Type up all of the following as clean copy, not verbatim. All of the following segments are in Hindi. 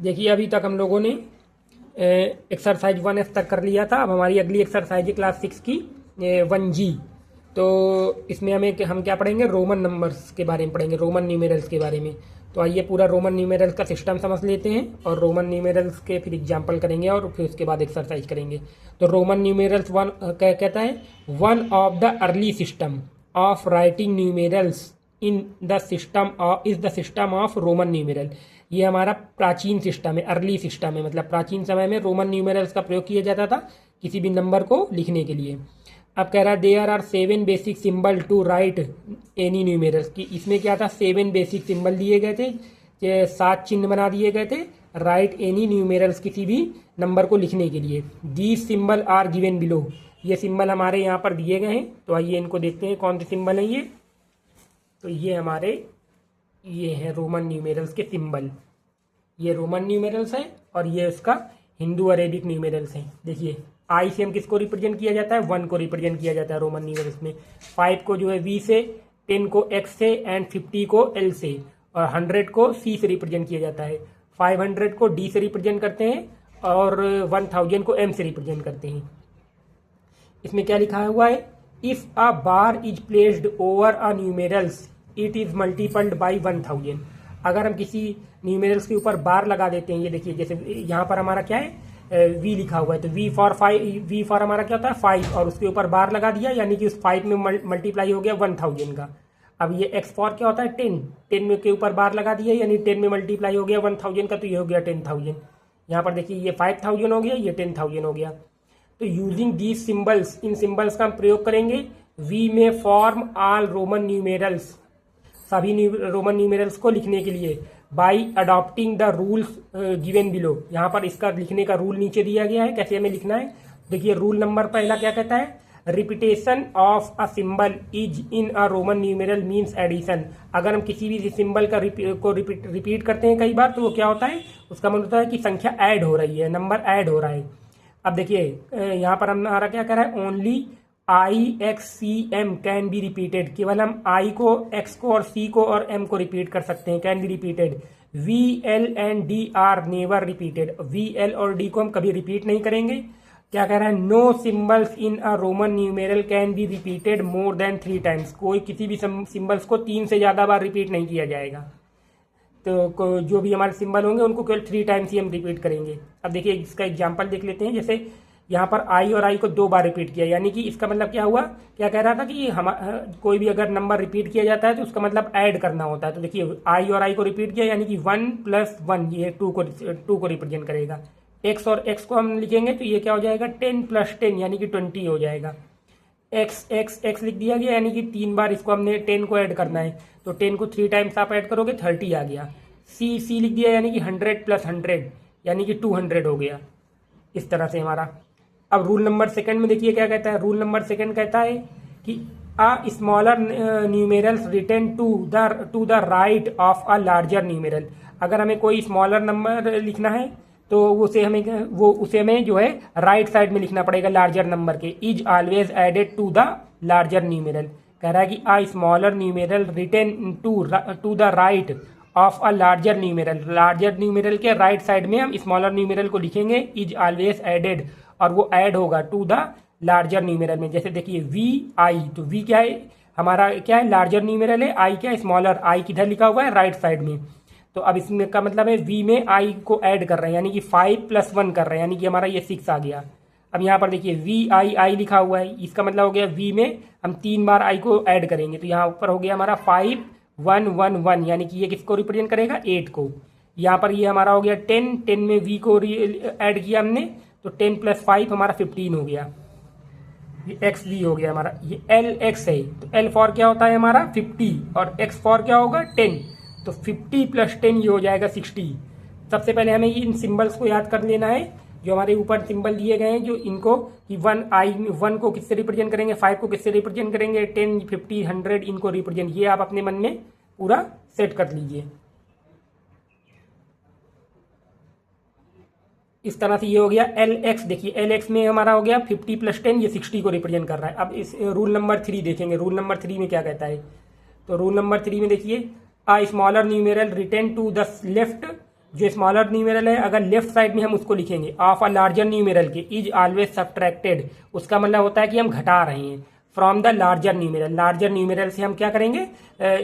देखिए अभी तक हम लोगों ने एक्सरसाइज 1F तक कर लिया था। अब हमारी अगली एक्सरसाइज है क्लास 6 की 1G। तो इसमें हम क्या पढ़ेंगे, रोमन नंबर्स के बारे में पढ़ेंगे, रोमन न्यूमेरल्स के बारे में। तो आइए पूरा रोमन न्यूमेरल्स का सिस्टम समझ लेते हैं और रोमन न्यूमेरल्स के फिर एग्जाम्पल करेंगे और फिर उसके बाद एक्सरसाइज करेंगे। तो रोमन न्यूमेरल्स वन कहता है one of the early system of writing numerals in the system is the system of Roman numeral. ये हमारा प्राचीन सिस्टम है, अर्ली सिस्टम है, मतलब प्राचीन समय में रोमन न्यूमेरल्स का प्रयोग किया जाता था किसी भी नंबर को लिखने के लिए। अब कह रहा है there are 7 basic symbol to write any numerals की। इसमें क्या था, 7 बेसिक सिंबल दिए गए थे, 7 चिन्ह बना दिए गए थे राइट एनी न्यूमेरल्स, किसी भी नंबर को लिखने के लिए। These symbol are given below. ये सिंबल हमारे यहाँ पर दिए गए हैं। तो आइए इनको देखते हैं कौन से सिंबल हैं ये। तो ये है रोमन न्यूमेरल्स के सिंबल। ये रोमन न्यूमेरल्स है और ये उसका हिंदू अरेबिक न्यूमेरल्स हैं। देखिए आई से हम किसको रिप्रेजेंट किया जाता है, 1 को रिप्रेजेंट किया जाता है रोमन न्यूमेरल्स में। 5 को जो है V से, 10 को X से एंड 50 को L से और 100 को C से रिप्रेजेंट किया जाता है। 500 को D से रिप्रेजेंट करते हैं और 1000 को M से रिप्रेजेंट करते हैं। इसमें क्या लिखा हुआ है, if a bar is placed over a numerals it is multipled by 1000। अगर हम किसी न्यूमेरल्स के ऊपर बार लगा देते हैं, ये देखिए जैसे यहाँ पर हमारा क्या है V लिखा हुआ है, तो V फॉर हमारा क्या होता है 5 और उसके ऊपर बार लगा दिया, यानी कि उस 5 में मल्टीप्लाई हो गया 1000 का। अब ये X फॉर क्या होता है 10 में के ऊपर बार लगा दिया, यानी 10 में मल्टीप्लाई हो गया 1000 का, तो ये हो गया 10,000। यहाँ पर देखिए ये 5000 हो गया, ये 10,000 हो गया। तो using these symbols, in symbols का हम प्रयोग करेंगे। वी में फॉर्म ऑल रोमन न्यूमेरल्स, सभी रोमन न्यूमेरल्स को लिखने के लिए by adopting the rules given below. यहाँ पर इसका लिखने का रूल नीचे दिया गया है, कैसे हमें लिखना है। देखिए रूल नंबर पहला क्या कहता है, repetition of a symbol is in a Roman numeral means addition. अगर हम किसी भी सिंबल का रिपीट करते हैं कई बार, तो वो क्या होता है, उसका मतलब होता है कि संख्या ऐड हो रही है, नंबर ऐड हो रहा है। अब देखिए यहाँ पर हमारा क्या कह रहा है, only IXCM can be repeated. केवल हम I को, X को और C को और M को रिपीट कर सकते हैं, can be repeated. VL and D are never repeated. VL और D को हम कभी रिपीट नहीं करेंगे। क्या कह रहा है, no symbols in a Roman numeral can be repeated more than 3 times. कोई किसी भी सिंबल्स को 3 से ज़्यादा बार रिपीट नहीं किया जाएगा। तो जो भी हमारे सिंबल होंगे उनको केवल 3 टाइम्स ही हम रिपीट करेंगे। अब देखिए इसका एग्जाम्पल देख लेते हैं। जैसे यहाँ पर I और I को 2 बार रिपीट किया, यानी कि इसका मतलब क्या हुआ, क्या कह रहा था कि कोई भी अगर नंबर रिपीट किया जाता है तो उसका मतलब ऐड करना होता है। तो देखिए I और I को रिपीट किया, यानी कि 1 + 1, ये 2 को रिप्रेजेंट करेगा। X और X को हम लिखेंगे तो ये क्या हो जाएगा, 10 + 10 यानी कि 20 हो जाएगा। X लिख दिया गया, यानी कि 3 बार इसको हमने 10 को ऐड करना है, तो 10 को 3 टाइम्स आप ऐड करोगे 30 आ गया। C लिख दिया, यानी कि 100 + 100 यानी कि 200 हो गया। इस तरह से हमारा। अब रूल नंबर सेकंड में देखिए क्या कहता है। रूल नंबर सेकंड कहता है कि a smaller numerals return to the right of a larger numeral. अगर हमें कोई स्मॉलर नंबर लिखना है तो उसे हमें जो है राइट साइड में लिखना पड़ेगा लार्जर नंबर के। Is always added to the larger numeral. कह रहा है कि a smaller numeral return to the right of a larger numeral. Larger numeral के राइट साइड में हम स्मॉलर न्यूमेरल को लिखेंगे, इज ऑलवेज एडेड, और वो ऐड होगा टू द लार्जर न्यूमेरल में। जैसे देखिए VI, तो V क्या है, हमारा क्या है, लार्जर न्यूमेरल है, I क्या है, स्मॉलर। I किधर लिखा हुआ है, राइट साइड में। तो अब इसमें का मतलब है V में I को ऐड कर रहे हैं, यानी कि 5 + 1 कर रहे हैं, यानी कि हमारा ये 6 आ गया। अब यहाँ पर देखिए VI लिखा हुआ है, इसका मतलब हो गया V में हम 3 बार I को ऐड करेंगे, तो यहाँ पर हो गया हमारा 5 1 1 1, यानी कि ये किसको रिप्रेजेंट करेगा, 8 को। यहाँ पर ये हमारा हो गया 10 में V को ऐड किया हमने, तो 10 + 5 हमारा 15 हो गया। ये XV हो गया हमारा। ये LX है, तो L फॉर क्या होता है हमारा 50 और X फॉर क्या होगा 10, तो 50 + 10 ये हो जाएगा 60। सबसे पहले हमें इन सिंबल्स को याद कर लेना है, जो हमारे ऊपर सिंबल दिए गए हैं, जो इनको कि 1 को किससे रिप्रेजेंट करेंगे, 5 को किससे रिप्रेजेंट करेंगे, 10 50 100 इनको रिप्रेजेंट, ये आप अपने मन में पूरा सेट कर लीजिए। इस तरह से ये हो गया LX। देखिए LX में हमारा हो गया 50 + 10, ये 60 को रिप्रेजेंट कर रहा है। अब इस रूल नंबर 3 देखेंगे। रूल नंबर 3 में क्या कहता है, तो रूल नंबर 3 में देखिए a smaller numeral return to the left जो स्मॉलर न्यूमेरल है अगर लेफ्ट साइड में हम उसको लिखेंगे ऑफ अ लार्जर न्यूमेरल के इज ऑलवेज सब्ट्रैक्टेड, उसका मतलब होता है कि हम घटा रहे हैं from the larger numeral. Larger numeral से हम क्या करेंगे,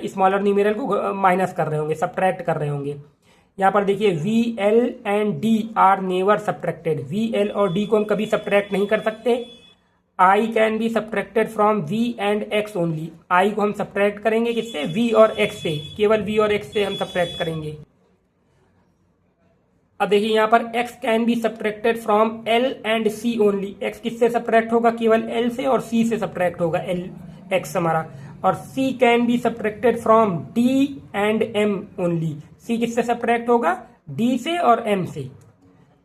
स्मॉलर न्यूमेरल को माइनस कर रहे होंगे, सब्ट्रैक्ट कर रहे होंगे। यहाँ पर देखिए V L and D are never subtracted, V L और डी को हम कभी सब्ट्रैक्ट नहीं कर सकते। I can be subtracted from V and X only, I को हम सब्ट्रैक्ट करेंगे किससे, वी और एक्स से, केवल वी और एक्स से हम सब्ट्रैक्ट करेंगे। अब देखिए यहाँ पर x can be subtracted from l and c only, x किससे सब्ट्रैक्ट होगा, केवल l से, और c से सब्ट्रैक्ट होगा l x हमारा। और c can be subtracted from d and m only, c किससे सब्ट्रैक्ट होगा, d से और m से।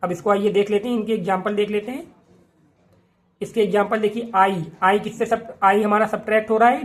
अब इसको आइए देख लेते हैं, इनके एग्जाम्पल देख लेते हैं। इसके एग्जाम्पल देखिए आई किससे आई हमारा सब्ट्रैक्ट हो रहा है,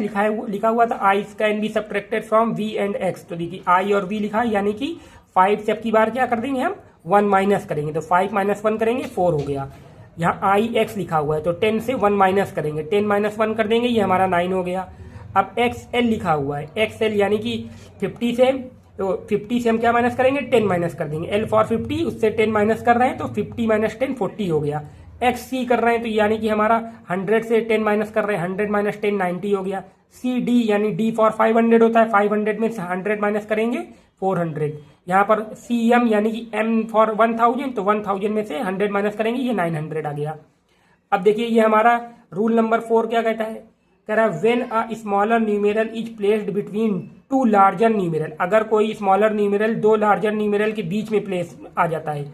लिखा हुआ था आई can be subtracted from v and x, तो देखिए आई और v लिखा है, यानी कि 5 से अब की बार क्या कर देंगे हम 1 माइनस करेंगे, तो 5 माइनस 1 करेंगे 4 हो गया। यहाँ आई एक्स लिखा हुआ है तो 10 से 1 माइनस करेंगे, 10 माइनस 1 कर देंगे, ये हमारा 9 हो गया। अब एक्स एल लिखा हुआ है, एक्स एल यानी कि 50 से, तो 50 से हम क्या माइनस करेंगे, 10 माइनस कर देंगे, एल फॉर 50 उससे 10 माइनस कर रहे हैं तो 50 माइनस 10 40 हो गया। एक्स सी कर रहे हैं तो यानी कि हमारा 100 से 10 माइनस कर रहे हैं, 100 माइनस 10 90 हो गया। सी डी यानी डी फॉर 500 होता है, 500 में से 100 माइनस करेंगे 400। यहाँ पर सी एम यानी कि एम फॉर 1000, तो 1000 में से 100 माइनस करेंगे, ये 900 आ गया। अब देखिए ये हमारा रूल नंबर 4 क्या कहता है, कह रहा है when a smaller numeral is placed between two larger numeral, अगर कोई स्मॉलर न्यूमेरल दो लार्जर न्यूमेरल के बीच में प्लेस आ जाता है,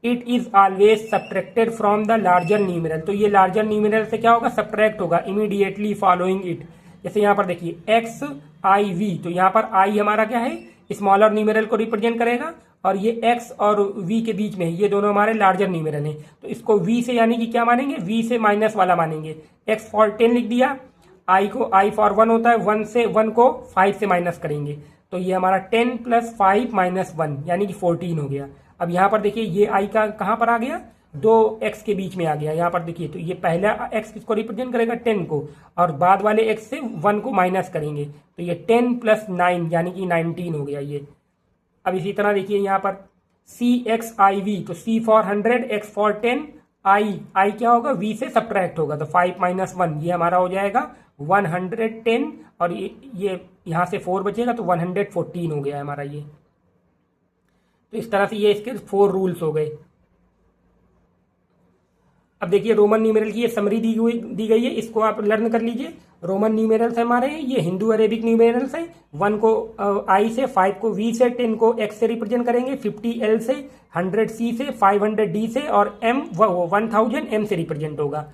it is always subtracted from the larger numeral, तो ये लार्जर न्यूमेरल से क्या होगा, सब्ट्रैक्ट होगा इमीडिएटली फॉलोइंग इट। जैसे यहाँ पर देखिए एक्स आई वी, तो यहाँ पर आई हमारा क्या है, स्मॉलर न्यूमेरल को रिप्रेजेंट करेगा, और ये x और v के बीच में ये दोनों हमारे लार्जर न्यूमेरल हैं, तो इसको v से यानी कि क्या मानेंगे, v से माइनस वाला मानेंगे। x फॉर 10 लिख दिया, i को i फॉर 1 होता है, 1 से 1 को 5 से माइनस करेंगे, तो ये हमारा 10 प्लस 5 माइनस 1 यानी कि 14 हो गया। अब यहाँ पर देखिए ये i का कहाँ पर आ गया, दो x के बीच में आ गया। यहाँ पर देखिए तो ये पहला x किसको रिप्रेजेंट करेगा, 10 को, और बाद वाले x से 1 को माइनस करेंगे, तो ये 10 प्लस 9 यानी कि 19 हो गया ये। अब इसी तरह देखिए यहाँ पर सी एक्स आई वी, तो c for 100, x for 10, i क्या होगा, v से सब्ट्रैक्ट होगा, तो 5 माइनस 1 ये हमारा हो जाएगा 110, और ये यहाँ से 4 बचेगा तो 114 हो गया हमारा ये। तो इस तरह से ये इसके 4 रूल्स हो गए। अब देखिए रोमन न्यूमेरल की ये समरी दी गई है, इसको आप लर्न कर लीजिए। रोमन न्यूमेरल्स हमारे हैं, ये हिंदू अरेबिक न्यूमेरल्स हैं। 1 को आई से, 5 को वी से, 10 को एक्स से रिप्रेजेंट करेंगे, 50 एल से, 100 सी से, 500 डी से, और एम 1000 एम से रिप्रेजेंट होगा।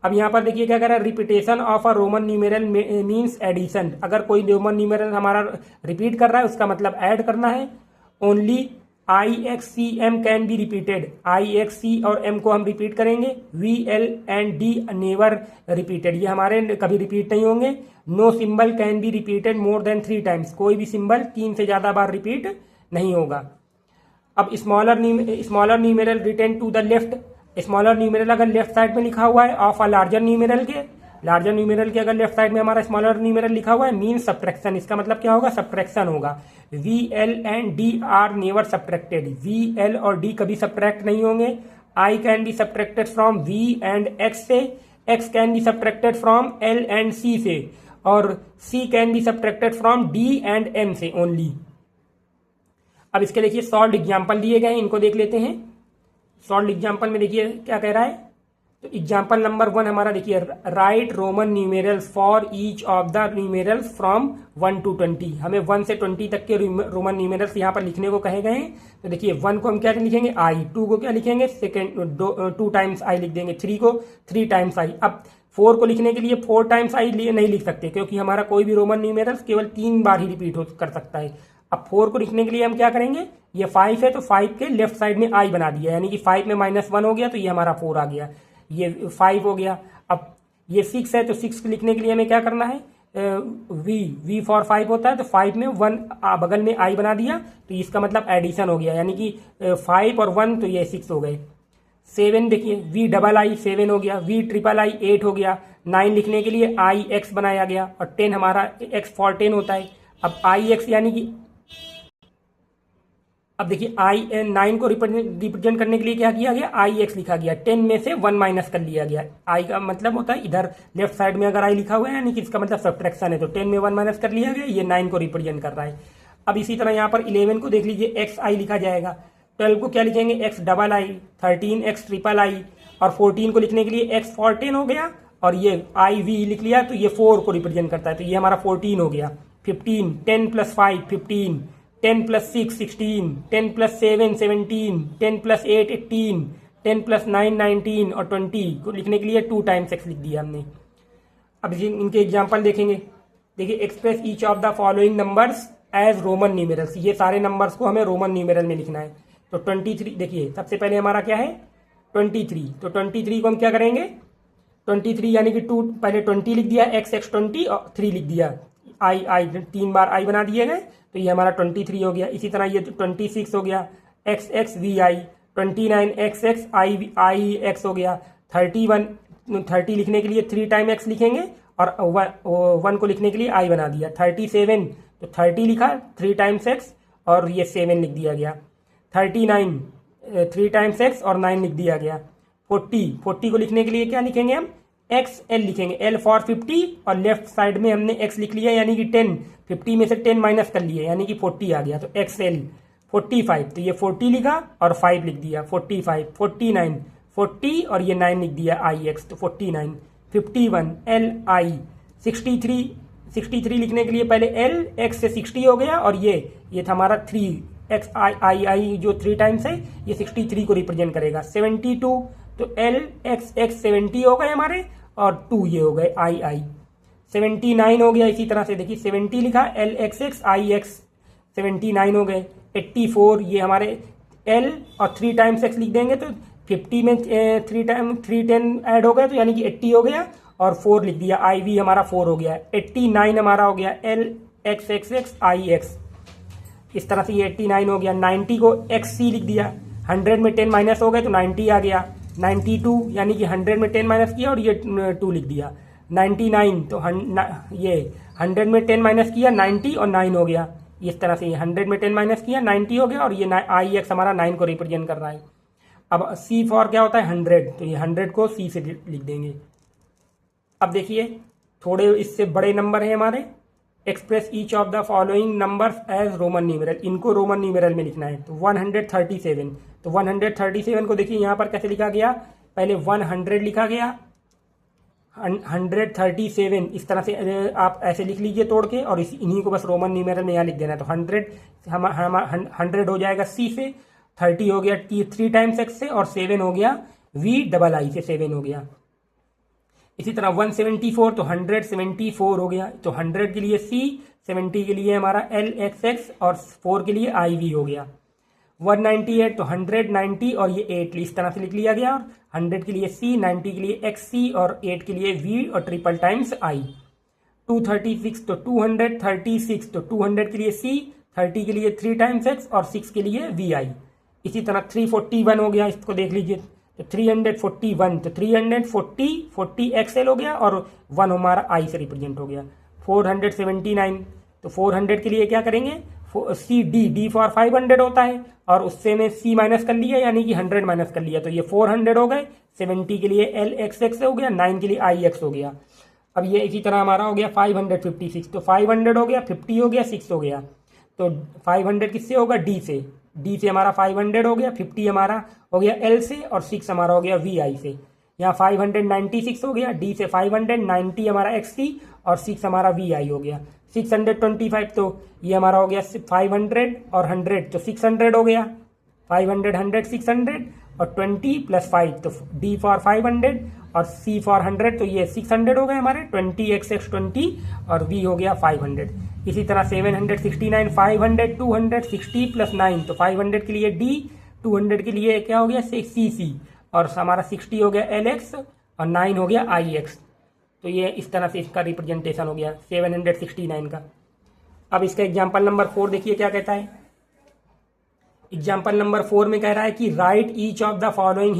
अब यहाँ पर देखिए क्या कह रहा है, repetition of a Roman numeral means addition, अगर कोई रोमन न्यूमेरल हमारा रिपीट कर रहा है उसका मतलब ऐड करना है। Only I X C M can be repeated, I X C और एम को हम रिपीट करेंगे, V L and D never repeated, ये हमारे कभी रिपीट नहीं होंगे। No symbol can be repeated more than 3 times, कोई भी सिंबल 3 से ज्यादा बार रिपीट नहीं होगा। अब smaller numeral return to the left, smaller numeral अगर लेफ्ट साइड में लिखा हुआ है ऑफ अ लार्जर न्यूमेरल के, लार्जर न्यूमेरल के अगर लेफ्ट साइड में हमारा स्मॉलर न्यूमेरल लिखा हुआ है मीन सब्ट्रैक्शन, इसका मतलब क्या होगा, सब्ट्रैक्शन होगा। V L and D are never subtracted, V L और डी कभी सब्ट्रैक्ट नहीं होंगे। I can be subtracted from V and X से, X can be subtracted from L and C से, और C can be subtracted from D and M से ओनली। अब इसके देखिए सॉल्व एग्जाम्पल दिए गए हैं, इनको देख लेते हैं। सॉल्व एग्जाम्पल में देखिए क्या कह रहा है, तो एग्जाम्पल नंबर 1 हमारा देखिए, right Roman numerals for each of the numerals from 1 to 20, हमें 1 से 20 तक के रोमन न्यूमेरल्स यहाँ पर लिखने को कहे गए हैं। तो देखिए 1 को हम क्या लिखेंगे, आई, 2 को क्या लिखेंगे, सेकेंड 2 टाइम्स आई लिख देंगे, 3 को 3 टाइम्स आई। अब 4 को लिखने के लिए 4 टाइम्स आई नहीं लिख सकते, क्योंकि हमारा कोई भी रोमन न्यूमेरल्स केवल 3 बार ही रिपीट कर सकता है। अब 4 को लिखने के लिए हम क्या करेंगे, ये 5 है तो 5 के लेफ्ट साइड में आई बना दिया, यानी कि 5 में -1 हो गया तो ये हमारा 4 आ गया, ये 5 हो गया। अब ये 6 है तो 6 को लिखने के लिए हमें क्या करना है, वी फॉर 5 होता है तो 5 में 1 बगल में आई बना दिया, तो इसका मतलब एडिशन हो गया, यानी कि 5 और 1 तो ये 6 हो गए। 7 देखिए, वी डबल आई 7 हो गया, वी ट्रिपल आई 8 हो गया। 9 लिखने के लिए आई एक्स बनाया गया, और 10 हमारा एक्स फॉर 10 होता है। अब आई एक्स यानी कि अब देखिए नाइन को रिप्रेजेंट करने के लिए क्या किया गया, आई एक्स लिखा गया, 10 में से 1 माइनस कर लिया गया। आई का मतलब होता है इधर लेफ्ट साइड में अगर आई लिखा हुआ है यानी कि इसका मतलब सब्ट्रैक्शन है, तो 10 में 1 माइनस कर लिया गया, ये 9 को रिप्रेजेंट कर रहा है। अब इसी तरह यहाँ पर 11 को देख लीजिए, एक्स आई लिखा जाएगा। 12 को क्या लिखेंगे, x double I. 13 x triple I. और 14 को लिखने के लिए एक्स 14 हो गया, और ये आई वी लिख लिया तो ये 4 को रिप्रेजेंट करता है, तो ये हमारा 14 हो गया। 15, 10 plus 5 15, 10 plus 6 16, 10 plus 7 17, 10 plus 8 18, 10 plus 9 19 और 20 को लिखने के लिए 2 टाइम्स एक्स लिख दिया हमने। अब इनके एग्जाम्पल देखेंगे। देखिए, express each of the following numbers as Roman numerals, ये सारे नंबर्स को हमें रोमन न्यूमेरल में लिखना है। तो 23 देखिए, सबसे पहले हमारा क्या है 23, तो 23 को हम क्या करेंगे, 23 यानी कि 2, पहले 20 लिख दिया, एक्स एक्स 20 और 3 लिख दिया, आई आई 3 बार आई बना दिए गए, तो ये हमारा 23 हो गया। इसी तरह ये 26 हो गया, X X V I. 29 X X I I X हो गया। 30 लिखने के लिए 3 टाइम एक्स लिखेंगे और 1 को लिखने के लिए आई बना दिया। 37 तो 30 लिखा, 3 टाइम्स एक्स और ये 7 लिख दिया गया। 39 3 टाइम्स एक्स और 9 लिख दिया गया। 40 को लिखने के लिए क्या लिखेंगे हम, एक्स एल लिखेंगे, एल फॉर 50 और लेफ्ट साइड में हमने एक्स लिख लिया यानी कि 10, 50 में से 10 माइनस कर लिए यानी कि 40 आ गया, तो एक्स एल। 45 तो ये 40 लिखा और 5 लिख दिया, 45। 49 40 और ये 9 लिख दिया आई एक्स, तो 49। 51 एल आई। 63 लिखने के लिए पहले एल एक्स से 60 हो गया और ये था हमारा 3 एक्स आई आई जो 3 टाइम्स है, ये 63 को रिप्रेजेंट करेगा। 72 तो एल एक्स एक्स 70 हो गए हमारे और 2 ये हो गए आई आई। 79 हो गया, इसी तरह से देखिए 70 लिखा, L x X I x 79 हो गए। 84 ये हमारे एल और 3 टाइम्स एक्स लिख देंगे तो 50 में 3 10 ऐड हो गए तो यानी कि 80 हो गया और 4 लिख दिया, आई वी हमारा 4 हो गया। 89 हमारा हो गया, L x x X I x, इस तरह से ये 89 हो गया। 90 को एक्स सी लिख दिया, 100 में 10 माइनस हो गए तो 90 आ गया। 92 यानी कि 100 में 10 माइनस किया और ये 2 लिख दिया। 99 तो ये 100 में 10 माइनस किया, 90 और 9 हो गया, इस तरह से ये 100 में 10 माइनस किया 90 हो गया और ये आई एक्स हमारा 9 को रिप्रेजेंट कर रहा है। अब सी फॉर क्या होता है 100, तो ये 100 को सी से लिख देंगे। अब देखिए थोड़े इससे बड़े नंबर हैं हमारे, express each of the following numbers as Roman numeral, इनको रोमन न्यूमेरल में लिखना है। तो 137, तो 137 को देखिए यहाँ पर कैसे लिखा गया, पहले 100 लिखा गया, 137 इस तरह से आप ऐसे लिख लीजिए तोड़ के और इन्हीं को बस रोमन न्यूमेरल में यहाँ लिख देना है। तो 100 हो जाएगा सी से, 30 हो गया 3 टाइम्स एक्स से और 7 हो गया वी डबल आई से 7 हो गया। इसी तरह 174 तो 174 हो गया, तो 100 के लिए सी, 70 के लिए हमारा एल एक्स एक्स और 4 के लिए आई वी हो गया। 198 तो 190 और ये 8 इस तरह से लिख लिया गया, 100 के लिए सी, 90 के लिए एक्स सी और 8 के लिए वी और ट्रिपल टाइम्स आई। 236 तो 236 तो 200 के लिए सी, 30 के लिए 3 टाइम्स एक्स और 6 के लिए वी आई। इसी तरह 341 हो गया, इसको देख लीजिए, तो 341 तो 340 एक्सएल हो गया और 1 हमारा आई से रिप्रेजेंट हो गया। 479 तो 400 के लिए क्या करेंगे, सी डी फॉर 500 होता है और उससे में सी माइनस कर लिया यानी कि 100 माइनस कर लिया, तो ये 400 हो गए। 70 के लिए एल एक्स एक्स हो गया, 9 के लिए आई एक्स हो गया। अब ये इसी तरह हमारा हो गया 556, तो 500 हो गया, 50 हो गया, 6 हो गया, तो 500 किससे होगा, डी से, डी से हमारा 500 हो गया, 50 हमारा हो गया एल से और 6 हमारा हो गया वी आई से। यहाँ 596 हो गया, डी से 590 हमारा एक्स सी और 6 हमारा वी आई हो गया। 625 तो ये हमारा हो गया 500 और 100 तो 600 हो गया, 500 100 600 और 20 प्लस 5 तो डी फॉर 500 और सी फॉर 100 तो ये 600 हो गए हमारे, 20 एक्स एक्स 20 और वी हो गया 500। इसी तरह 769 500 260 प्लस 9 तो 500 के लिए डी, 200 के लिए क्या हो गया सी सी और हमारा 60 हो गया एल एक्स और 9 हो गया आई एक्स। तो ये इस तरह से इसका रिप्रेजेंटेशन हो गया 769 का। अब इसका एग्जाम्पल नंबर 4 देखिए क्या कहता है। एग्जाम्पल नंबर 4 में कह रहा है कि right each of the following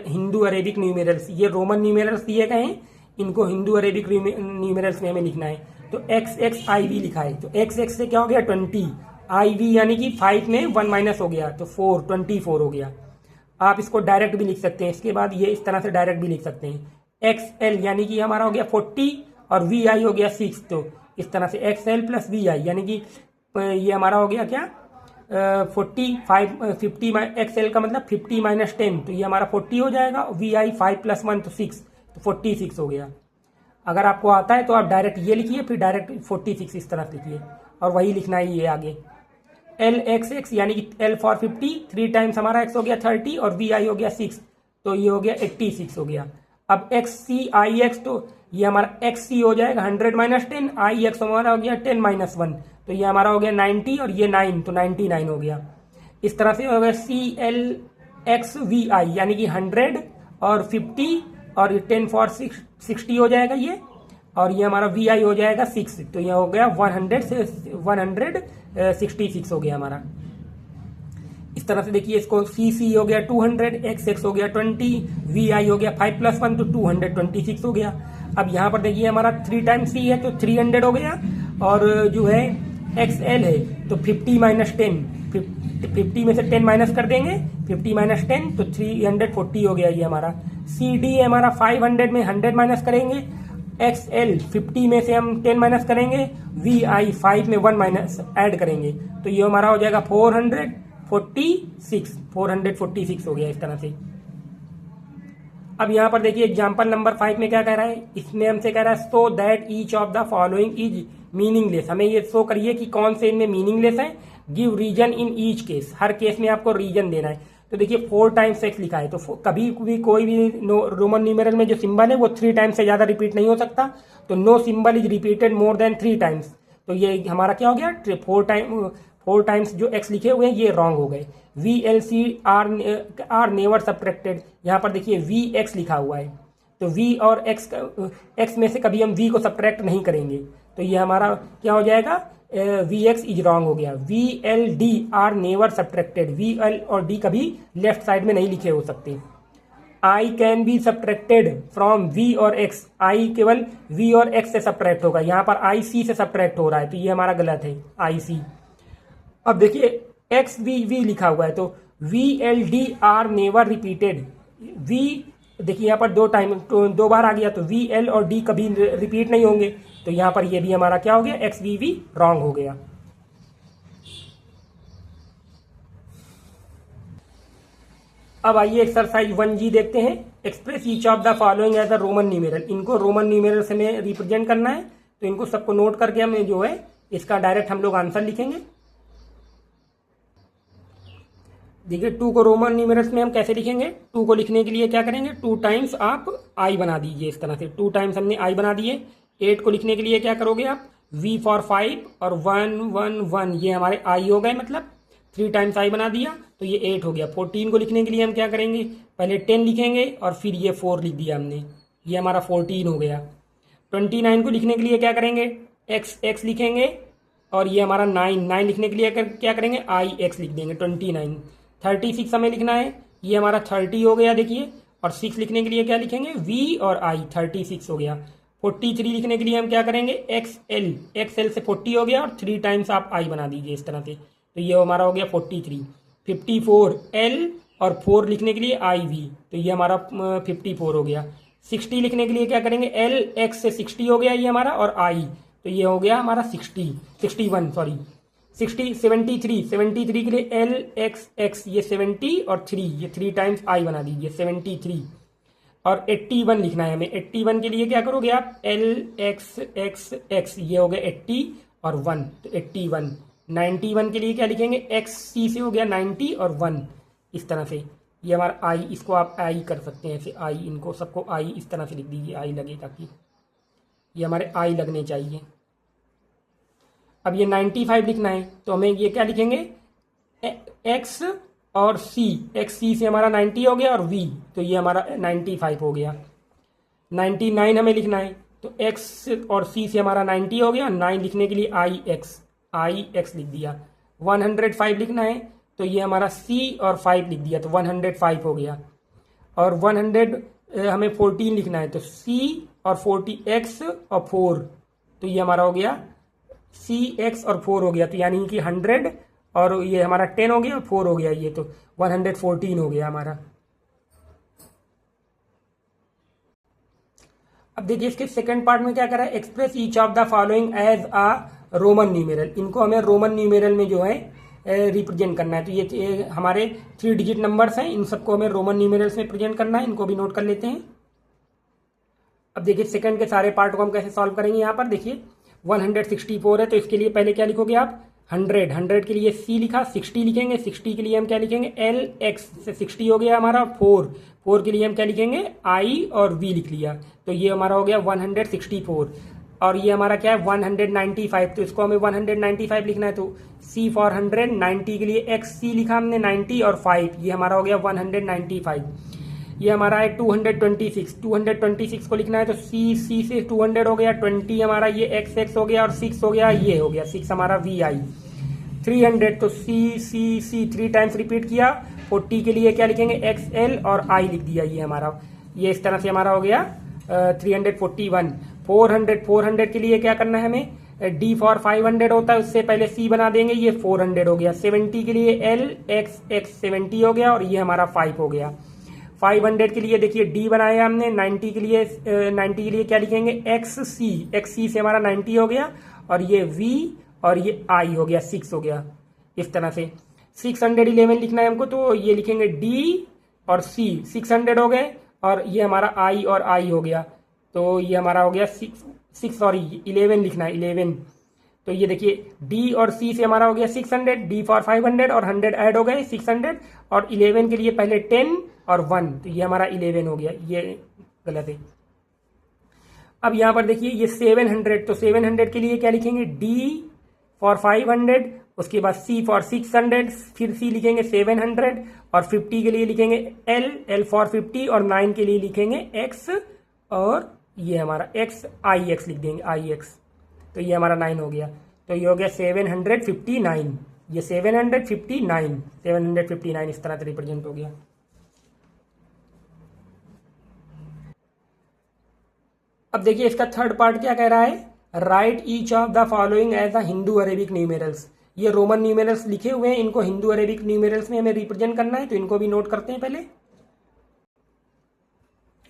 Hindu Arabic numerals, ये रोमन न्यूमेरल्स दिए गए हैं, इनको हिंदू अरेबिक न्यूमेरल्स में हमें लिखना है। तो एक्स एक्स आई वी लिखा है, तो एक्स एक्स से क्या हो गया 20 आई वी यानी कि 5 में 1 माइनस हो गया तो 4, 24 हो गया। आप इसको डायरेक्ट भी लिख सकते हैं, इसके बाद ये इस तरह से डायरेक्ट भी लिख सकते हैं। एक्स एल यानी कि हमारा हो गया 40 और वी आई हो गया 6, तो इस तरह से एक्स एल प्लस वी आई यानी कि ये हमारा हो गया क्या 50 एक्स एल का मतलब 50 माइनस 10, तो ये हमारा 40 हो जाएगा। वी आई 5 प्लस 1 तो 6, तो 46 हो गया। अगर आपको आता है तो आप डायरेक्ट ये लिखिए, फिर डायरेक्ट 46 इस तरह से लिखिए, और वही लिखना है ये आगे। एल एक्स एक्स यानी कि एल फॉर 50, 3 टाइम्स हमारा एक्स हो गया 30 और वी आई हो गया 6, तो ये हो गया 86 हो गया। अब एक्स सी आई एक्स, तो ये हमारा एक्स सी हो जाएगा 100 माइनस 10, आई एक्स हमारा हो गया 10 माइनस 1, तो ये हमारा हो गया 90 और ये 9, तो 99 हो गया। इस तरह से हो गया सी एल एक्स वी आई यानी कि 100 और 50 और 10 फॉर 60 हो जाएगा ये, और ये हमारा वी आई हो जाएगा 6, तो यह हो गया 100 से 166 हो गया हमारा। इस तरह से देखिए इसको सी सी हो गया 200, एक्स एक्स हो गया 20, वी आई हो गया 5 प्लस 1 तो 226 हो गया। अब यहाँ पर देखिए हमारा 3 टाइम्स सी है तो 300 हो गया, और जो है एक्स एल है तो 50 माइनस 10, 50 में से 10 माइनस कर देंगे, 50 माइनस 10 तो 340 हो गया ये हमारा। सी डी है हमारा 500 में 100 माइनस करेंगे, एक्स एल 50 में से हम 10 माइनस करेंगे, वी आई 5 में 1 माइनस ऐड करेंगे, तो ये हमारा हो जाएगा 446 हो गया इस तरह से। अब यहाँ पर देखिए एग्जाम्पल नंबर 5 में क्या कह रहा है, इसमें हमसे कह रहा है so that each of the following is meaningless, हमें ये शो करिए कि कौन से इनमें मीनिंगलेस है। Give reason in each case, हर केस में आपको रीजन देना है। तो देखिए 4 टाइम्स एक्स लिखा है, तो कभी भी कोई भी रोमन न्यूमेरल में जो सिंबल है वो 3 टाइम्स से ज्यादा रिपीट नहीं हो सकता, तो no symbol is repeated more than 3 times, तो ये हमारा क्या हो गया 4 टाइम्स जो एक्स लिखे हुए हैं ये रॉन्ग हो गए। V L C are never subtracted, यहाँ पर देखिए वी एक्स लिखा हुआ है, तो वी और एक्स में से कभी हम वी को सब्ट्रैक्ट नहीं करेंगे, तो ये हमारा क्या हो जाएगा वी एक्स इज रॉन्ग हो गया। V L D are never subtracted, V L और डी कभी लेफ्ट साइड में नहीं लिखे हो सकते। I can be subtracted from V और एक्स, आई केवल वी और एक्स से सब्ट्रैक्ट होगा, यहाँ पर आई सी से सब्ट्रैक्ट हो रहा है, तो ये हमारा गलत है आई सी। अब देखिए एक्स वी वी लिखा हुआ है, तो V L D are never repeated, V देखिए यहाँ पर 2 बार आ गया, तो वी एल और डी कभी रिपीट नहीं होंगे, तो यहाँ पर ये भी हमारा क्या हो गया एक्स वी वी रॉन्ग हो गया। अब आइए एक्सरसाइज 1G देखते हैं। Express each of the following as a Roman numeral, इनको रोमन न्यूमेरल से में रिप्रेजेंट करना है, तो इनको सबको नोट करके हमें जो है इसका डायरेक्ट हम लोग आंसर लिखेंगे। देखिए 2 को रोमन न्यूमेरल्स में हम कैसे लिखेंगे, 2 को लिखने के लिए क्या करेंगे 2 टाइम्स आप आई बना दीजिए, इस तरह से 2 टाइम्स हमने आई बना दिए। 8 को लिखने के लिए क्या करोगे आप V फॉर 5 और 1 1 1, ये हमारे आई हो गए, मतलब 3 टाइम्स आई बना दिया तो ये 8 हो गया। 14 को लिखने के लिए हम क्या करेंगे पहले 10 लिखेंगे और फिर ये 4 लिख दिया हमने, ये हमारा 14 हो गया। 29 को लिखने के लिए क्या करेंगे x लिखेंगे और ये हमारा 9 लिखने के लिए क्या करेंगे आई एक्स लिख देंगे 29। 36 हमें लिखना है, ये हमारा 30 हो गया देखिए, और 6 लिखने के लिए क्या लिखेंगे v और i, 36 हो गया। 43 लिखने के लिए हम क्या करेंगे एक्स एल से 40 हो गया और 3 टाइम्स आप i बना दीजिए इस तरह से, तो ये हमारा हो गया 43। 54 l और 4 लिखने के लिए i v, तो ये हमारा 54 हो गया। 60 लिखने के लिए क्या करेंगे l x से 60 हो गया ये हमारा, और i, तो ये हो गया हमारा 61 सॉरी 73 के लिए एल एक्स एक्स, ये 70 और 3, ये 3 टाइम्स आई बना दीजिए 73। और 81 लिखना है हमें, 81 के लिए क्या करोगे आप एल एक्स एक्स एक्स, ये हो गया 80 और 1, तो 81। 91 के लिए क्या लिखेंगे एक्स सी से हो गया 90 और 1, इस तरह से ये हमारा आई, इसको आप आई कर सकते हैं ऐसे आई, इनको सबको आई इस तरह से लिख दीजिए, आई लगे ताकि ये हमारे आई लगने चाहिए। अब ये 95 लिखना है, तो हमें ये क्या लिखेंगे एक्स और सी, एक्स सी से हमारा 90 हो गया और वी, तो ये हमारा 95 हो गया। 99 हमें लिखना है, तो एक्स और सी से हमारा 90 हो गया, 9 लिखने के लिए आई एक्स लिख दिया। 105 लिखना है, तो ये हमारा सी और 5 लिख दिया, तो 105 हो गया। और 100 हमें 14 लिखना है, तो सी और 40 एक्स और 4, तो ये हमारा हो गया CX और 4 हो गया, तो यानी कि 100 और ये हमारा 10 हो गया और 4 हो गया, ये तो 114 हो गया हमारा। अब देखिए इसके सेकंड पार्ट में क्या करा है, express each of the following as a Roman numeral. इनको हमें रोमन न्यूमेरल में जो है रिप्रेजेंट करना है। तो ये हमारे 3 डिजिट नंबर्स हैं, इन सबको हमें रोमन न्यूमेरल्स में प्रेजेंट करना है, इनको भी नोट कर लेते हैं। अब देखिए सेकंड के सारे पार्ट को हम कैसे सॉल्व करेंगे। यहाँ पर देखिए 164 है, तो इसके लिए पहले क्या लिखोगे आप, 100 के लिए C लिखा, 60 लिखेंगे, 60 के लिए हम क्या लिखेंगे LX से 60 हो गया हमारा, 4 के लिए हम क्या लिखेंगे I और V लिख लिया, तो ये हमारा हो गया 164। और ये हमारा क्या है 195, तो इसको हमें 195 लिखना है, तो C फॉर 100, 90 के लिए XC लिखा हमने 90 और 5, ये हमारा हो गया 195। ये हमारा है 226 को लिखना है, तो C से 200 हो गया, 20 हमारा ये XX हो गया और 6 हो गया, ये हो गया 6 हमारा VI। 300 तो C 3 टाइम्स रिपीट किया, 40 के लिए क्या लिखेंगे XL और I लिख दिया, ये हमारा, ये इस तरह से हमारा हो गया 341। 400 के लिए क्या करना है हमें, D फॉर 500 होता है, उससे पहले C बना देंगे, ये 400 हो गया। 70 के लिए LXX 70 हो गया और ये हमारा 5 हो गया। 500 के लिए देखिए D बनाया हमने, 90 के लिए क्या लिखेंगे XC से हमारा 90 हो गया और ये V और ये I हो गया 6 हो गया, इस तरह से। 611 लिखना है हमको, तो ये लिखेंगे D और C, 600 हो गए और ये हमारा I और I हो गया, तो ये हमारा हो गया 11 लिखना है, 11। तो ये देखिए D और C से हमारा हो गया 600, D फॉर 500 और 100 ऐड हो गए 600, और 11 के लिए पहले 10 और 1, तो ये हमारा 11 हो गया, ये गलत है। अब यहाँ पर देखिए ये 700, तो 700 के लिए क्या लिखेंगे D फॉर 500, उसके बाद C फॉर 600, फिर C लिखेंगे 700 और 50 के लिए लिखेंगे L फॉर 50 और 9 के लिए लिखेंगे X और ये हमारा IX लिख देंगे IX, तो ये हमारा 9 हो गया, तो ये हो गया 759, ये 759 इस तरह से रिप्रेजेंट हो गया। अब देखिए इसका थर्ड पार्ट क्या कह रहा है, write each of the following as a Hindu Arabic numerals. ये रोमन न्यूमेरल्स लिखे हुए हैं, इनको हिंदू अरेबिक न्यूमेरल्स में हमें रिप्रेजेंट करना है, तो इनको भी नोट करते हैं पहले।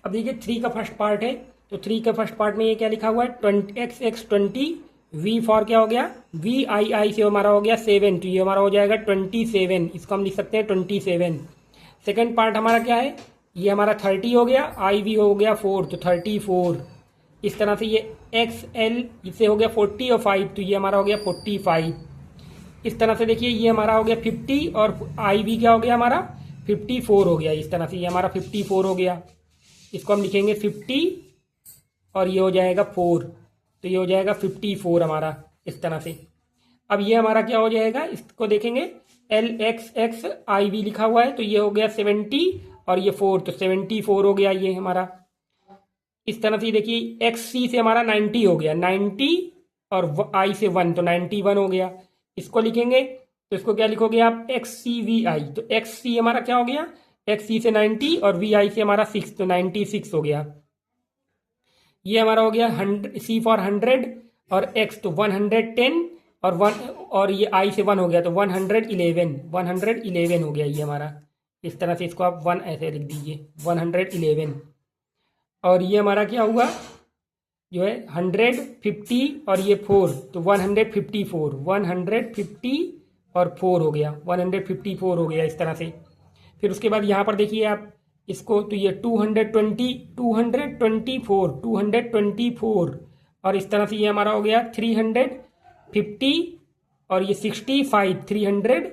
अब देखिए 3 का फर्स्ट पार्ट है, तो 3 के फर्स्ट पार्ट में ये क्या लिखा हुआ है, XX 20, V फॉर क्या हो गया VII से हमारा हो गया 7, तो ये हमारा हो जाएगा 27, इसको हम लिख सकते हैं 27। सेकेंड पार्ट हमारा क्या है, ये हमारा 30 हो गया, IV हो गया 4, तो 34। इस तरह से ये XL इससे हो गया 40 और 5, तो ये हमारा हो गया 45। इस तरह से देखिए ये हमारा हो गया 50 और IV क्या हो गया हमारा 54 हो गया, इस तरह से ये हमारा 54 हो गया, इसको हम लिखेंगे 50 और ये हो जाएगा 4, तो ये हो जाएगा 54 हमारा, इस तरह से। अब ये हमारा क्या हो जाएगा, इसको देखेंगे LXX IV लिखा हुआ है, तो ये हो गया 70 और ये 4, तो 74 हो गया ये हमारा। इस तरह से देखिए XC से हमारा 90 हो गया, 90 और I से 1, तो 91 हो गया, इसको लिखेंगे, तो इसको क्या लिखोगे आप XCVI, तो XC हमारा क्या हो गया XC से 90 और VI से हमारा 6, तो 96 हो गया। ये हमारा हो गया C फॉर 100 और X तो 110 और 1 और ये I से 1 हो गया, तो 111 हो गया ये हमारा। इस तरह से इसको आप 1 ऐसे लिख दीजिए 111। और ये हमारा क्या हुआ जो है 150 और ये 4, तो 154 और 4 हो गया, 154 हो गया इस तरह से। फिर उसके बाद यहाँ पर देखिए आप इसको, तो ये 224 और इस तरह से ये हमारा हो गया 350 और ये 65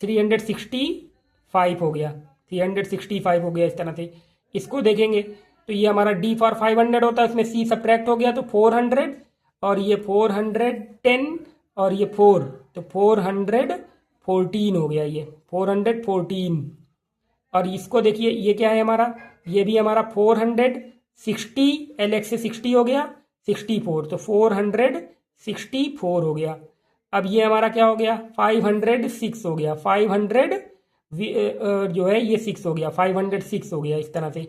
365 हो गया, 365 हो गया इस तरह से। इसको देखेंगे तो ये हमारा D फॉर 500 होता है, इसमें C सब्ट्रैक्ट हो गया, तो 400 और ये 410 और ये 4, तो 414 हो गया, ये 414। और इसको देखिए ये क्या है हमारा, ये भी हमारा 460 LX से 60 हो गया 64, तो 464 हो गया। अब ये हमारा क्या हो गया 506 हो गया, 500 जो है ये 6 हो गया, 506 हो गया इस तरह से,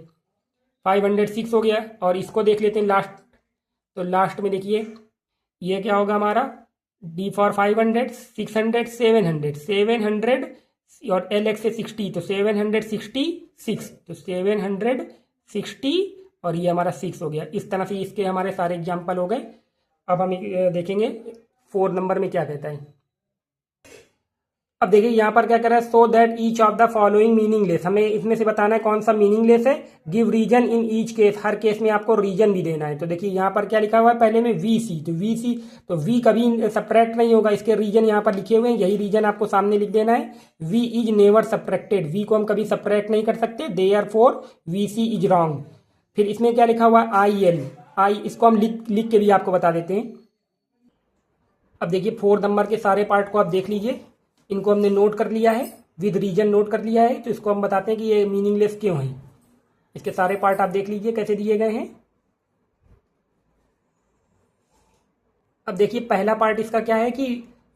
506 हो गया। और इसको देख लेते हैं लास्ट, तो लास्ट में देखिए ये क्या होगा हमारा D फॉर 500, 600, 700, 700 और LX से 60, तो 766, तो 760 और ये हमारा 6 हो गया। इस तरह से इसके हमारे सारे एग्जाम्पल हो गए। अब हम देखेंगे 4 नंबर में क्या कहता है। अब देखिए यहाँ पर क्या कर रहा है, so that each of the following meaningless, हमें इसमें से बताना है कौन सा मीनिंगलेस है। Give reason in each case, हर केस में आपको रीजन भी देना है। तो देखिए यहाँ पर क्या लिखा हुआ है, पहले में वी सी, तो वी सी, तो वी कभी सब्ट्रैक्ट नहीं होगा, इसके रीजन यहाँ पर लिखे हुए हैं, यही रीजन आपको सामने लिख देना है। V is never subtracted, V को हम कभी सब्ट्रैक्ट नहीं कर सकते, therefore V C is wrong. फिर इसमें क्या लिखा हुआ है, आई एल, आई, इसको हम लिख के भी आपको बता देते हैं। अब देखिए 4 नंबर के सारे पार्ट को आप देख लीजिए, इनको हमने नोट कर लिया है, विद रीजन नोट कर लिया है। तो इसको हम बताते हैं कि ये मीनिंगलेस क्यों है। इसके सारे पार्ट आप देख लीजिए कैसे दिए गए हैं। अब देखिए पहला पार्ट इसका क्या है कि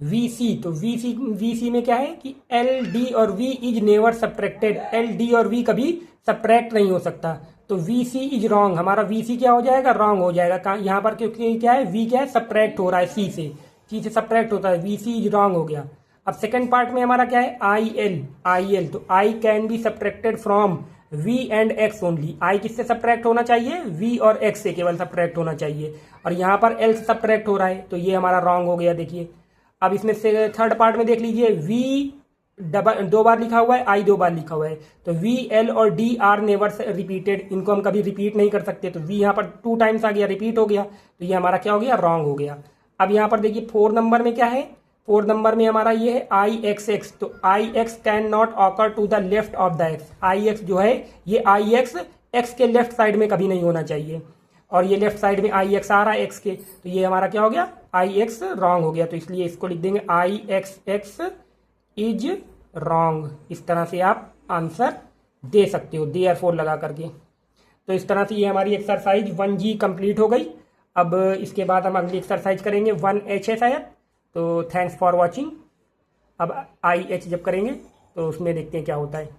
वी सी, तो वी सी में क्या है कि एल डी और V is never subtracted, L D और वी कभी सब्ट्रैक्ट नहीं हो सकता। तो वी सी इज रॉन्ग, हमारा वी सी क्या हो जाएगा, रॉन्ग हो जाएगा। यहाँ पर क्योंकि क्या है, वी क्या है, सब्ट्रैक्ट हो रहा है सी से सब्ट्रैक्ट होता है, वी सी इज रॉन्ग हो गया। अब सेकंड पार्ट में हमारा क्या है, आई एल, तो I can be subtracted from v and x only, I किससे सब्ट्रैक्ट होना चाहिए, v और x से केवल सब्ट्रैक्ट होना चाहिए, और यहाँ पर l से सब्ट्रैक्ट हो रहा है, तो ये हमारा रॉन्ग हो गया। देखिए अब इसमें से थर्ड पार्ट में देख लीजिए, v 2 बार लिखा हुआ है, i 2 बार लिखा हुआ है, तो v l और d आर नेवर रिपीटेड, इनको हम कभी रिपीट नहीं कर सकते, तो v यहाँ पर 2 टाइम्स आ गया, रिपीट हो गया, तो ये हमारा क्या हो गया, रॉन्ग हो गया। अब यहाँ पर देखिए 4 नंबर में क्या है, 4 नंबर में हमारा ये है आई एक्स एक्स, तो I X can not occur to the left of the X, I X जो है ये आई एक्स एक्स के लेफ्ट साइड में कभी नहीं होना चाहिए, और ये लेफ्ट साइड में आई एक्स आ रहा है एक्स के, तो ये हमारा क्या हो गया, आई एक्स रॉन्ग हो गया। तो इसलिए इसको लिख देंगे आई एक्स एक्स इज रॉन्ग। इस तरह से आप आंसर दे सकते हो देयरफॉर लगा करके। तो इस तरह से ये हमारी एक्सरसाइज 1G कंप्लीट हो गई। अब इसके बाद हम अगली एक्सरसाइज करेंगे 1H है शायद। तो थैंक्स फॉर वॉचिंग। अब IH जब करेंगे तो उसमें देखते हैं क्या होता है।